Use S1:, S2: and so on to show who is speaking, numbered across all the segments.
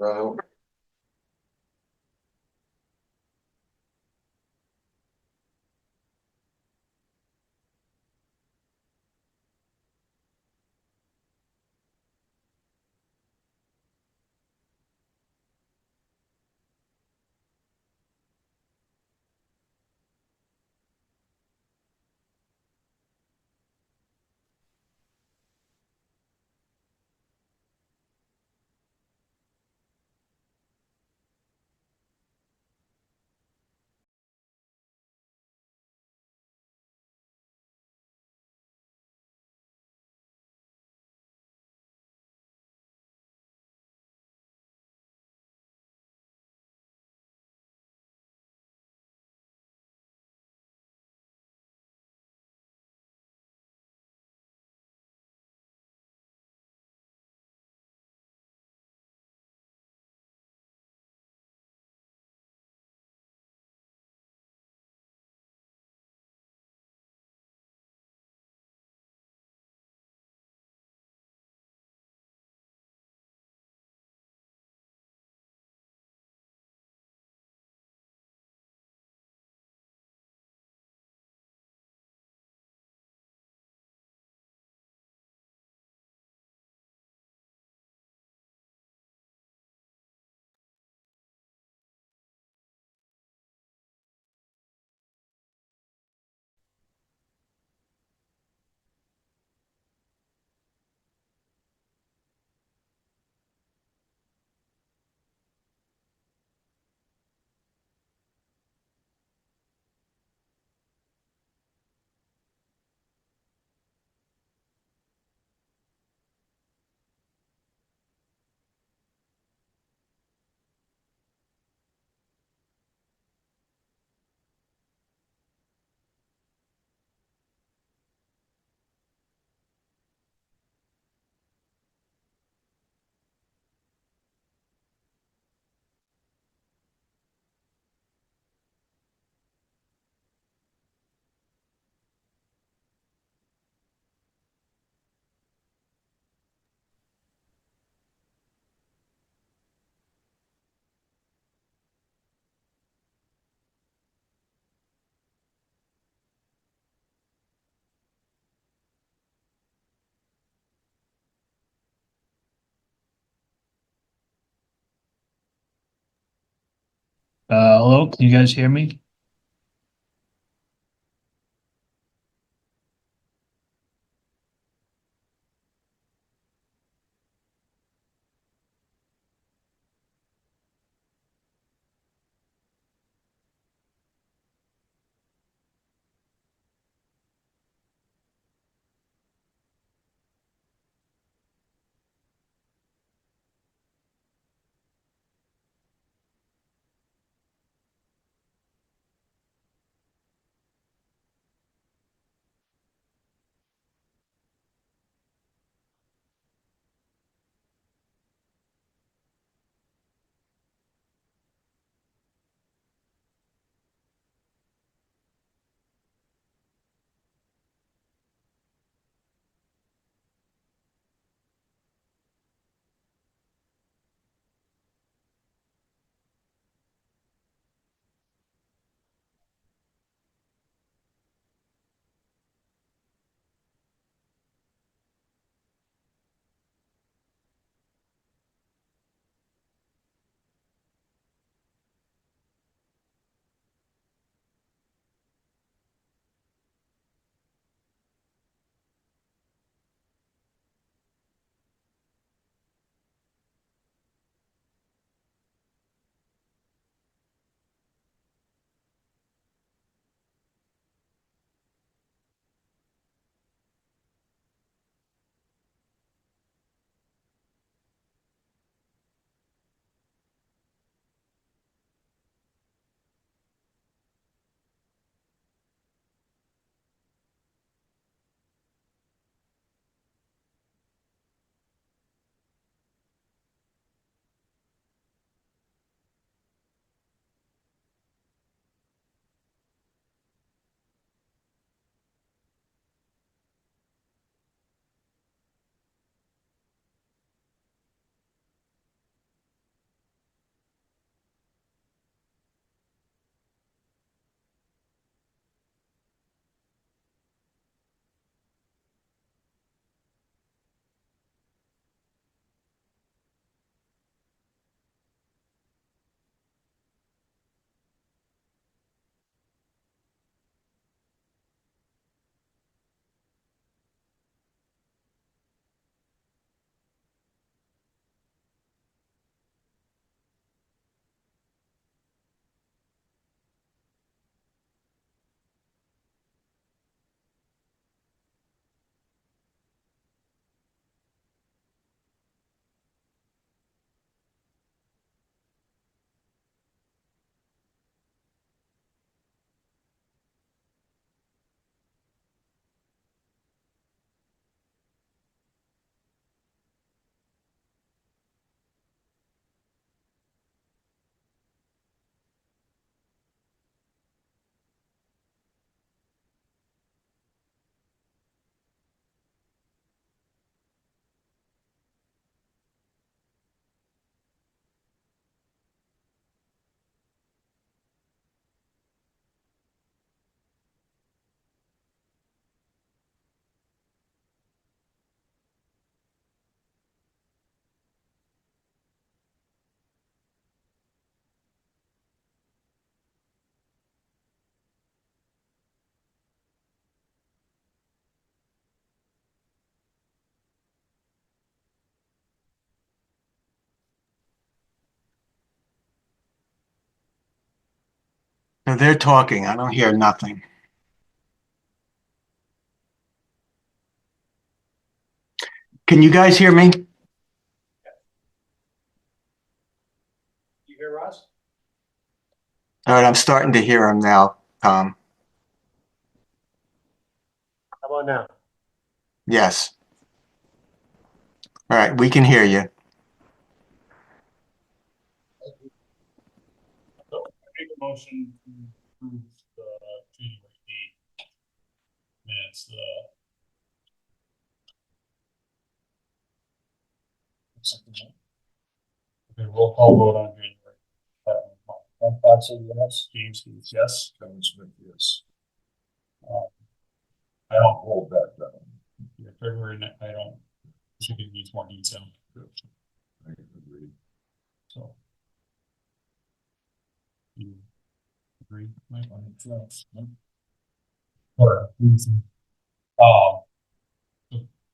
S1: Uh,
S2: Hello, can you guys hear me?
S1: No, they're talking. I don't hear nothing. Can you guys hear me?
S2: You hear Ross?
S1: All right, I'm starting to hear him now, Tom.
S2: How about now?
S1: Yes. All right, we can hear you.
S3: So I make a motion to approve the January 8th minutes, okay, roll call vote on January. Ron Fox said yes. James Keith, yes. Kevin Smith, yes. I don't hold that down. Yeah, February, I don't, I think it needs more detail. I agree. So. You agree, Mike? Or,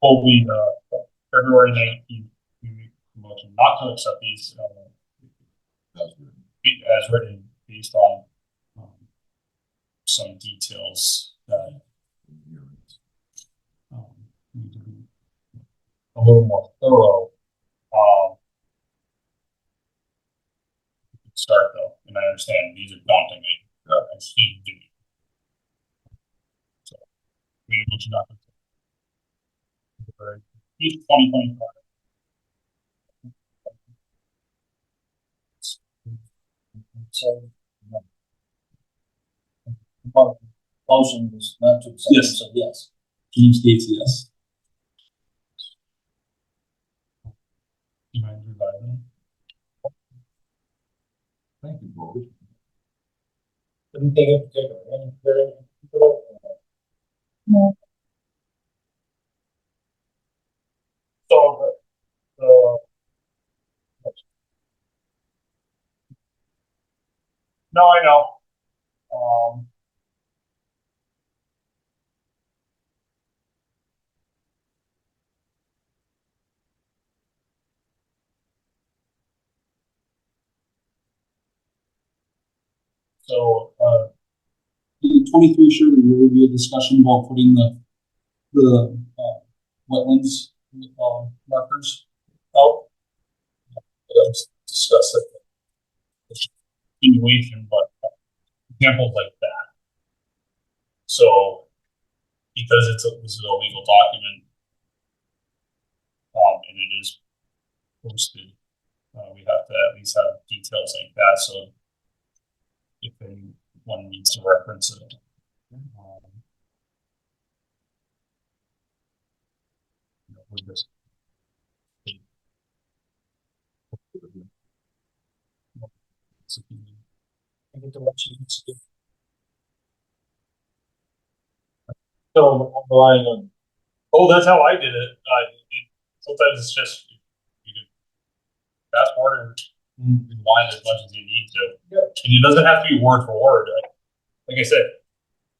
S3: will be, February 19th, we make a motion not to accept these, as written based on, some details that, need to be a little more thorough. Start though, and I understand these are daunting. I see you. So, we need to not. 2025. So, motion was not to accept. Yes. So yes. James Gates, yes. You mind reviving? Thank you, Bobby. Anything in particular? No. So, no, I know. So, 23 sure there will be a discussion about putting the wetlands markers out. Discuss it. Continuation, but examples like that. So, because this is a legal document, and it is posted, we have to at least have details like that. So, if anyone needs to reference it, we're just. I get to watch you. So I'm relying on. Oh, that's how I did it. Sometimes it's just you can fast forward and rewind as much as you need to. Yep. And it doesn't have to be word for word. Like I said,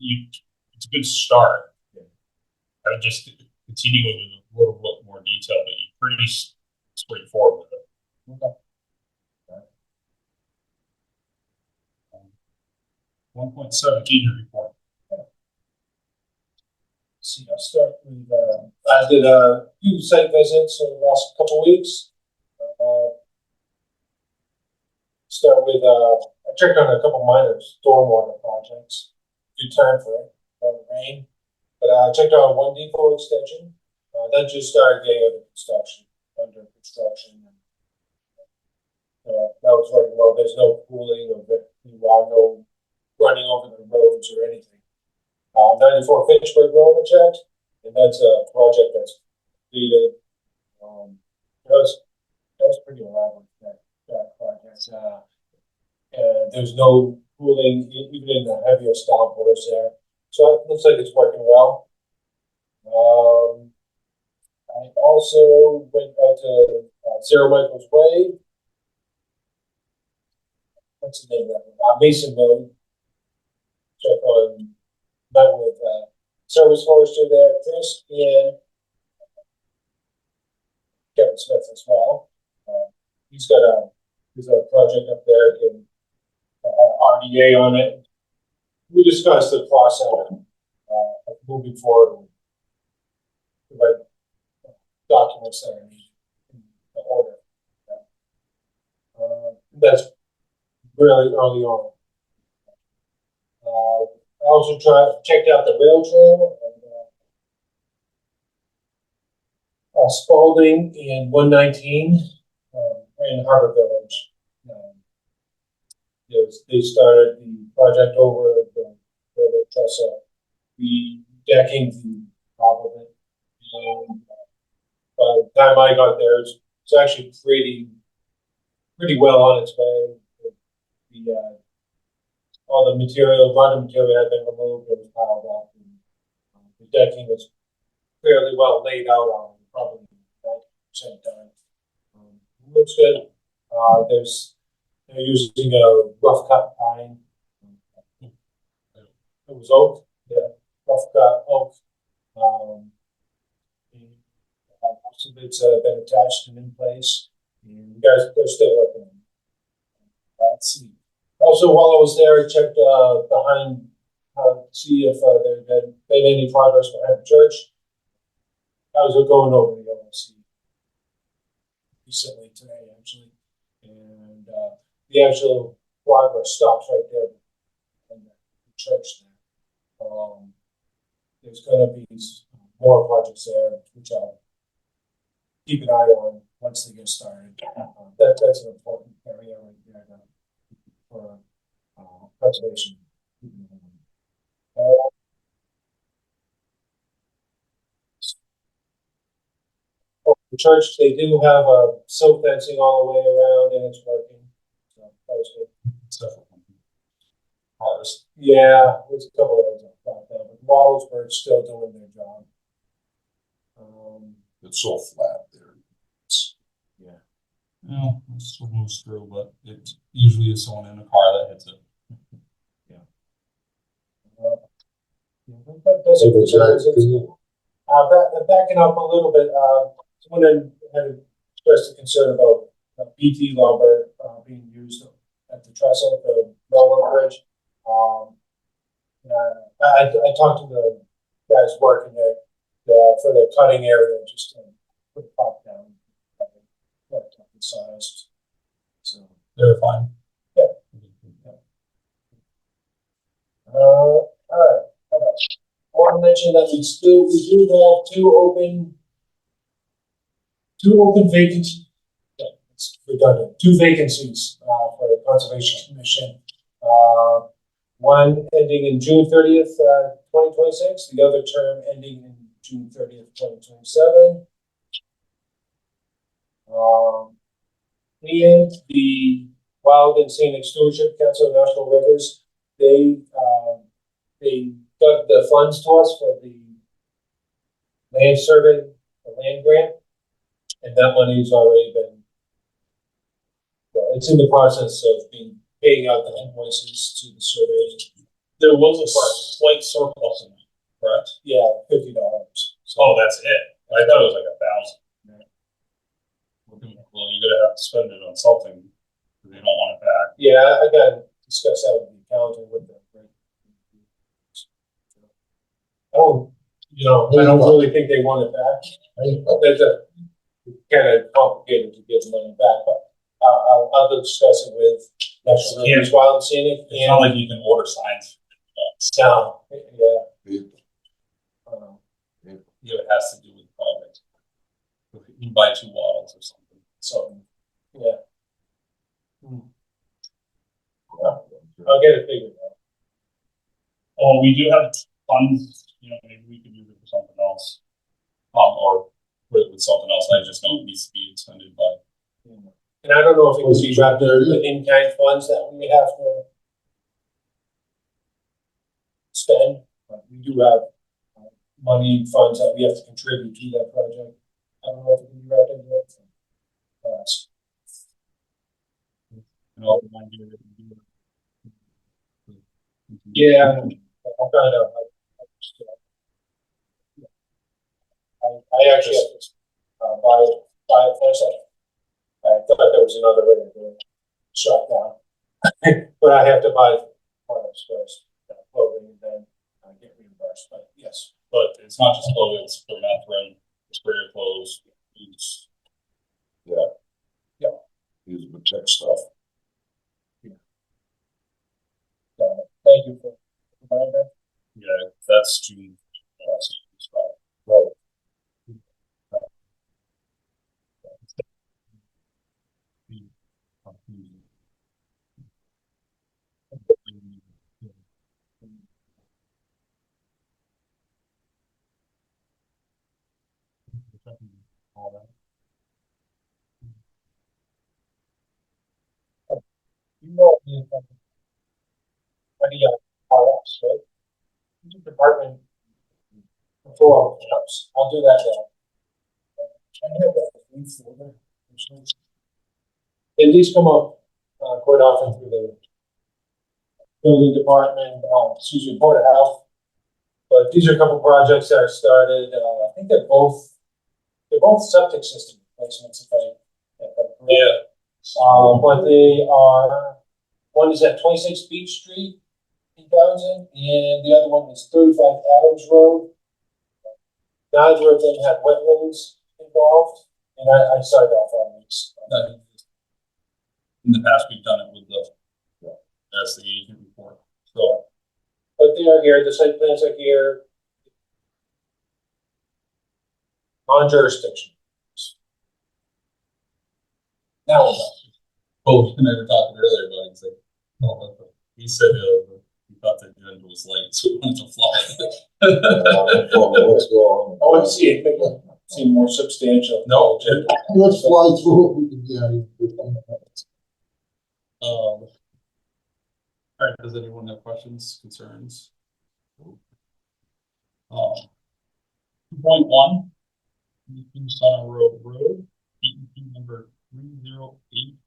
S3: it's a good start. Yeah. I would just continue it with a little bit more detail, but you're pretty straightforward with it. Okay. 1.17 report. See, I'll start with, I did a few site visits over the last couple of weeks. Start with, I checked on a couple minor stormwater projects. Good time for it, rain. But I checked out one depot extension. That just started getting under construction. That was like, well, there's no cooling or no running over the roads or anything. 94 Fitchburg Road project, and that's a project that's completed. That was pretty elaborate, that project. There's no cooling, even in the heaviest downpours there. So it looks like it's working well. I also went out to Zero Michaels Way. What's the name of that? Mason Road. Check on. Met with service forester there, Chris, and Kevin Smith as well. He's got a project up there in RDA on it.
S2: we discussed the process, of moving forward. With the right documents that are needed in the order. That's really early on. I also checked out the rail trail and Spalding and 119 in Harbor Village. They started the project over the railroad trestle, decking the top of it. And by the time I got there, it's actually pretty well on its way. All the material, rotted material had been removed, it was piled up. And, the decking was fairly well laid out on probably 90% done. Looks good. They're using a rough cut pine. It was oak, yeah, rough cut oak. Most of it's been attached and in place. And you guys, they're still working on it. Let's see. Also, while I was there, I checked behind to see if there had been any progress behind the church. I was going over the LLC recently today, actually, and the actual progress stops right there in the church there. There's going to be more projects there, which I'll keep an eye on once they get started. That's an important area right there for conservation. The church, they do have a silk fencing all the way around, and it's working. So that was good.
S3: So, ours.
S2: Yeah, there's a couple of those about that, but Wallsburg's still doing their job.
S4: It's so flat there.
S2: Yeah.
S3: No, it still moves through, but it usually is someone in a car that hits it.
S2: That does it. Backing up a little bit, someone had expressed a concern about BT lumber being used at the trestle, the railroad bridge. I talked to the guys working there for the cutting area, just to put the top down, like the size. So
S3: They're fine.
S2: yeah. All right. I want to mention that we do have two open vacancies. Yeah, it's redundant. Two vacancies for the Conservation Commission. One ending in June 30th, 2026. The other term ending in June 30th, 2027. And the Wild and Scenic Stewardship Council of National Rivers, they got the funds to us for the land survey, the land grant, and that money's already been, well, it's in the process of paying out the invoices to the surveyors.
S3: There was a slight surplus in it, correct?
S2: Yeah, $50. So,
S3: Oh, that's it. I thought it was like 1,000. Well, you're gonna have to spend it on something because they don't want it back.
S2: yeah, I gotta discuss that with the accountant with the. I don't really think they want it back. It's kind of complicated to get the money back, but I'll discuss it with National Rivers Wild and Scenic.
S3: It's not like you can order signs.
S2: No, yeah.
S3: It has to do with the project. You can buy 2 bottles or something.
S2: So, yeah. I'll get it figured out.
S3: Oh, we do have funds, maybe we could use it for something else. Or put it with something else. I just know it needs to be expended by.
S2: And I don't know if it was be wrapped in the in-kind funds that we have to spend, but we do have money funds that we have to contribute to that project. I don't know if it can be wrapped into it. Yeah, I'll find out. I actually have to buy it first. I thought there was another way to do it. Shut down. But I have to buy parts first. clothing and then get reimbursed, but yes.
S3: But it's not just clothing, it's permethrin, spray your clothes, boots.
S4: Use the tech stuff.
S2: Thank you for providing that.
S3: Yeah, that's June.
S4: Right.
S2: You know, any RFs, right? Department for jobs. I'll do that now. I have that in folder, actually. At least come up quite often through the building department, Board of Health. But these are a couple projects that are started. I think they're both septic system replacements. If I'm correct. But they are, one is at 26 Beach Street in Townsend, and the other one is 35 Adams Road. Neither of them have wetlands involved, and I started off on these.
S3: In the past, we've done it with as the agent report. So,
S2: But they are here, the site plans are here. On jurisdiction. Now we're done.
S3: oh, and I were talking earlier about it. He's like, oh, he said he thought the agenda was late, so he wanted to fly.
S4: Let's go on.
S2: I want to see it, seem more substantial.
S3: No.
S4: Let's fly through it. We can get out of here.
S3: All right, does anyone have questions, concerns? 2.1, Sunnah Road, DEP number 308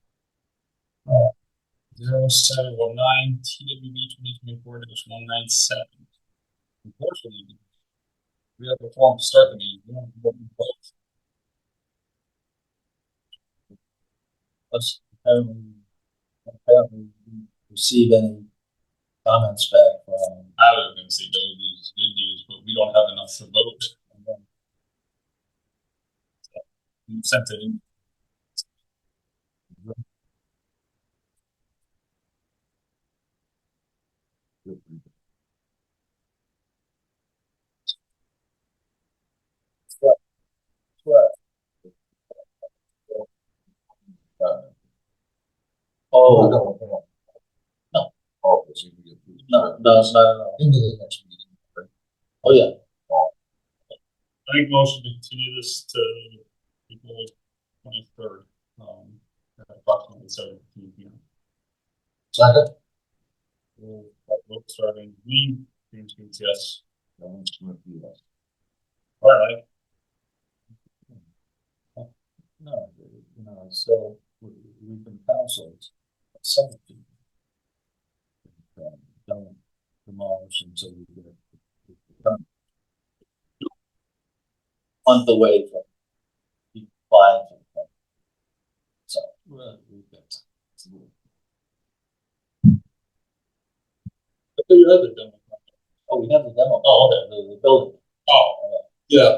S3: 0719 TWB 2024-197. Unfortunately, we have a form to start the meeting. We don't have a form to close.
S5: Let's haven't received any comments back from.
S3: I was going to say no news is good news, but we don't have enough to vote. So, we sent it in.
S5: Oh,
S4: No. Oh, because you can get through.
S5: no.
S4: Into the next meeting. Right?
S5: Oh, yeah.
S3: I make motion to continue this to April 23rd, at approximately 7:15 p.m.
S4: Second?
S3: We'll vote starting me, James Gates, yes.
S4: Yes.
S3: All right,
S5: No, so we've been counseled, some people. Don't demolish until we get it. On the way from buying from. So, we've got.
S3: I thought you had the demo.
S5: Oh, we have the demo.
S3: Oh, okay.
S5: The building.
S3: Oh, yeah.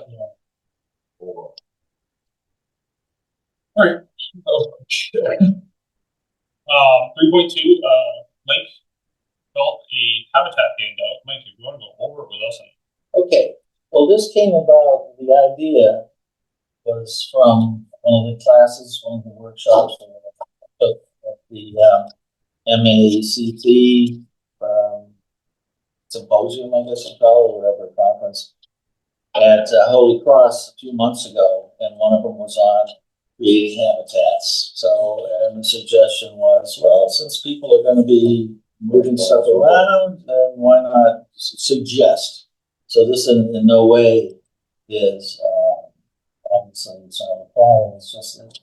S4: Or
S3: All right. 3.2, Mike felt a habitat handout. Mike, if you want to go over it with us.
S5: Okay, well, this came about, the idea was from one of the classes, one of the workshops at the MACT symposium, I guess you call it, or whatever, conference at Holy Cross a few months ago, and one of them was on creating habitats. So, and the suggestion was, well, since people are going to be moving stuff around, then why not suggest? So this in no way is, obviously it's not required, it's just that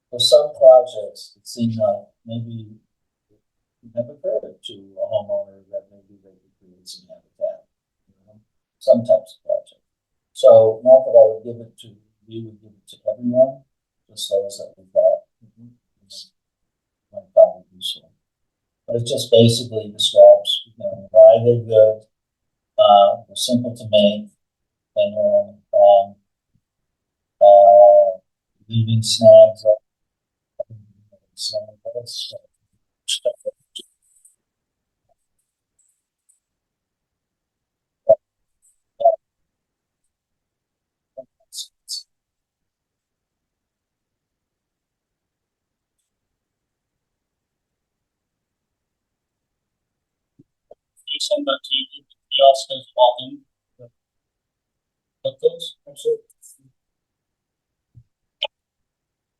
S5: for some projects, it seems like maybe it never occurred to a homeowner that maybe they could create some habitat, some types of project. So not that I would give it to you, would give it to everyone, just those that we thought might find it useful. But it just basically describes, they're good. They're simple to make, and then, leaving snags up. So that's,
S3: You send that to you, kiosks can walk in. Put those.
S2: Absolutely.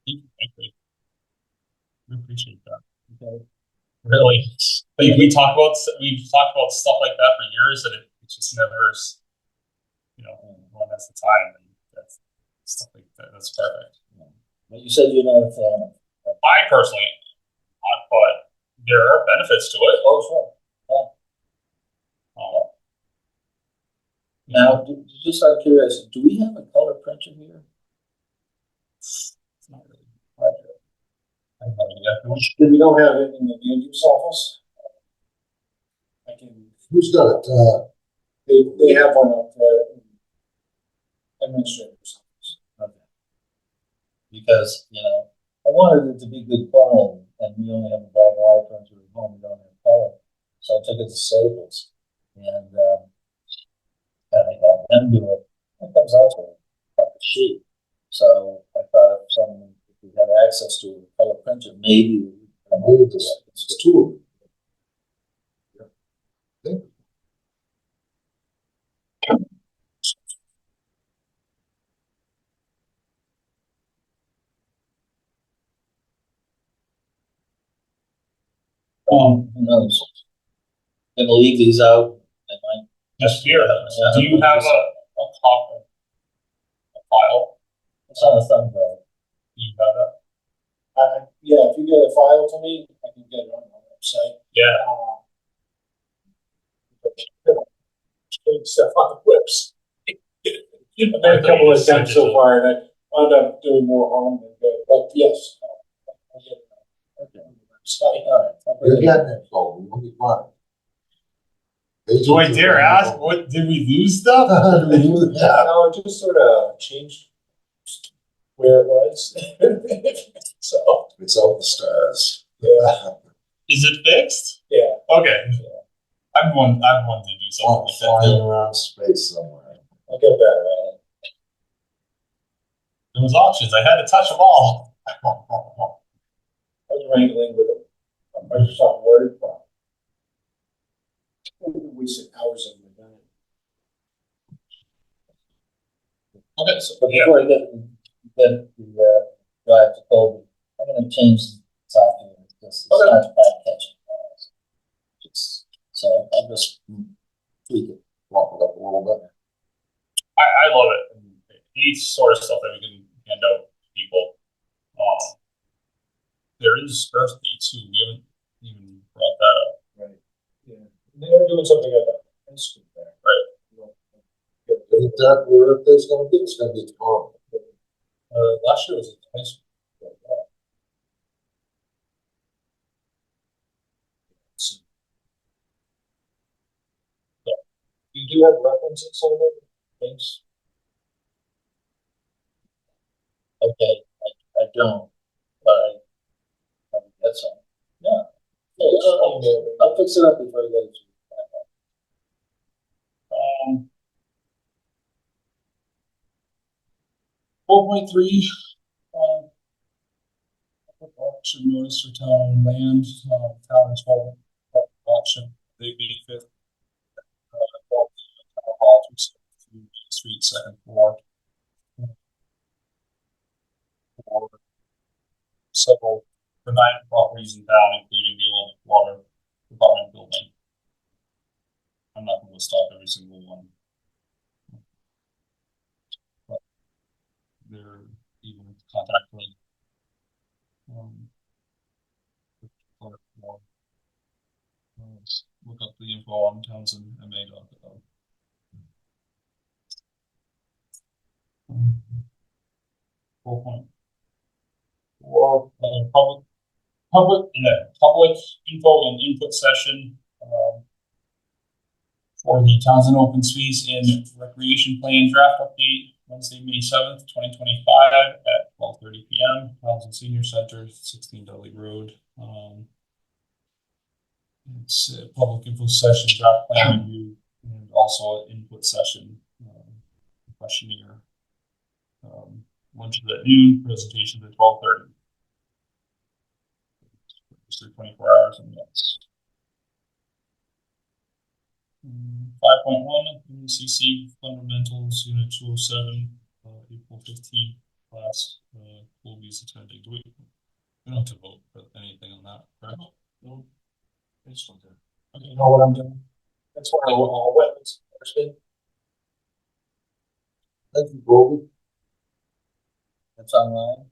S3: Okay. We appreciate that. Okay. Really, like we've talked about stuff like that for years, and it just never is, when that's the time, and that's stuff like that. That's perfect.
S5: but you said you're not a fan of.
S3: I personally, but there are benefits to it.
S5: Oh, sure.
S3: Um,
S5: Now, just out of curiosity, do we have a color printer here?
S3: it's not really. I have no idea.
S2: We don't have it in the land use office. I can,
S4: Who's got it?
S2: they have one up there in administrator's office.
S5: Okay. Because, I wanted it to be good quality, and we only have a bag of eye printer at home, we don't have color. So I took it to Staples, and I had them do it. It comes out to like a sheet. So I thought if we had access to a color printer, maybe we could come up with this.
S4: It's two. Yeah.
S5: Who knows? Gonna leave these out. They might.
S3: Just here. Do you have a copy, a file?
S5: It's on a thumb drive.
S3: Do you have that?
S2: Yeah, if you get a file to me, I can get it on my website.
S3: Yeah.
S2: Putting stuff on the website. I've made a couple of attempts so far, and I wound up doing more harm than good. But yes, I'll get it
S5: Okay.
S2: on the website.
S5: All right.
S4: You're getting it, so we'll be fine.
S3: Do I dare ask? What did we lose stuff?
S4: Yeah.
S2: No, it just sort of changed where it was. So
S4: It's out the stars.
S2: yeah,
S3: Is it fixed?
S2: yeah.
S3: Okay. I've wanted to do something like that.
S4: Flying
S3: too.
S4: around space somewhere.
S2: I'll get better at it.
S3: There was options. I had to touch them all.
S2: I was wrangling with a Microsoft Word file. We wasted hours of my time.
S3: Okay. So,
S5: But
S3: yeah.
S5: before I get the drive to Colby, I'm gonna change the top here because it's
S3: Okay.
S5: not bad catching. So I'll just tweak it.
S4: Walk it up a little bit.
S3: I love it. Any sort of stuff that we can hand out to people. There is birthday too. We haven't even brought that up.
S2: Right. Yeah. They're doing something at the high school there.
S3: Right.
S4: Isn't that where it's gonna be? It's gonna be tomorrow.
S3: Last year was at high school.
S2: You do have references on it? Thanks.
S5: Okay, I don't, but I can get some. Yeah. I'll fix it up before I get it.
S3: 4.3, auction notice for town land, town is holding auction, they be fifth. Town hall, 272 Street, second floor. For several, for 9 properties in town, including the old water department building. I'm not going to stop every single one. But they're even contact link. Look up the info on townsendma.gov. 4.4 public info and input session. for the Townsend Open Space and Recreation Plan Draft Update, Wednesday, May 7th, 2025 at 12:30 PM, Townsend Senior Center, 16 Dudley Road. It's a public info session, draft plan review, and also an input session, questionnaire. Lunch is at noon, presentation at 12:30. Just 24 hours and minutes. 5.1 MCC Fundamentals Unit 207, April 15th class. Will be attending. We don't have to vote for anything on that, correct? No. It's still there.
S2: Okay, you know what I'm doing? That's why all wetlands first in.
S4: Thank you, Bobby.
S5: It's online.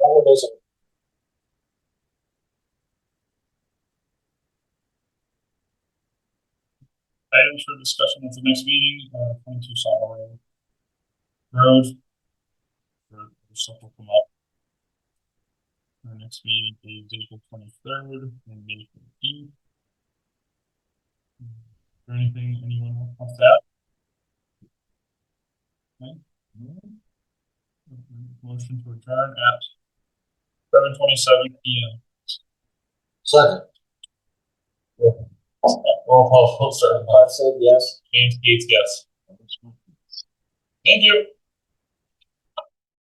S2: That one isn't.
S3: Items for discussion at the next meeting, 22 Sawmill Road. Stuff will come up. Our next meeting is April 23rd and May 15th. Is there anything anyone wants to add? Okay. Motion to adjourn at 7:27 PM.
S4: Second.
S3: Roll call, vote, sir.
S5: I said yes.
S3: James Gates, yes. Thank you.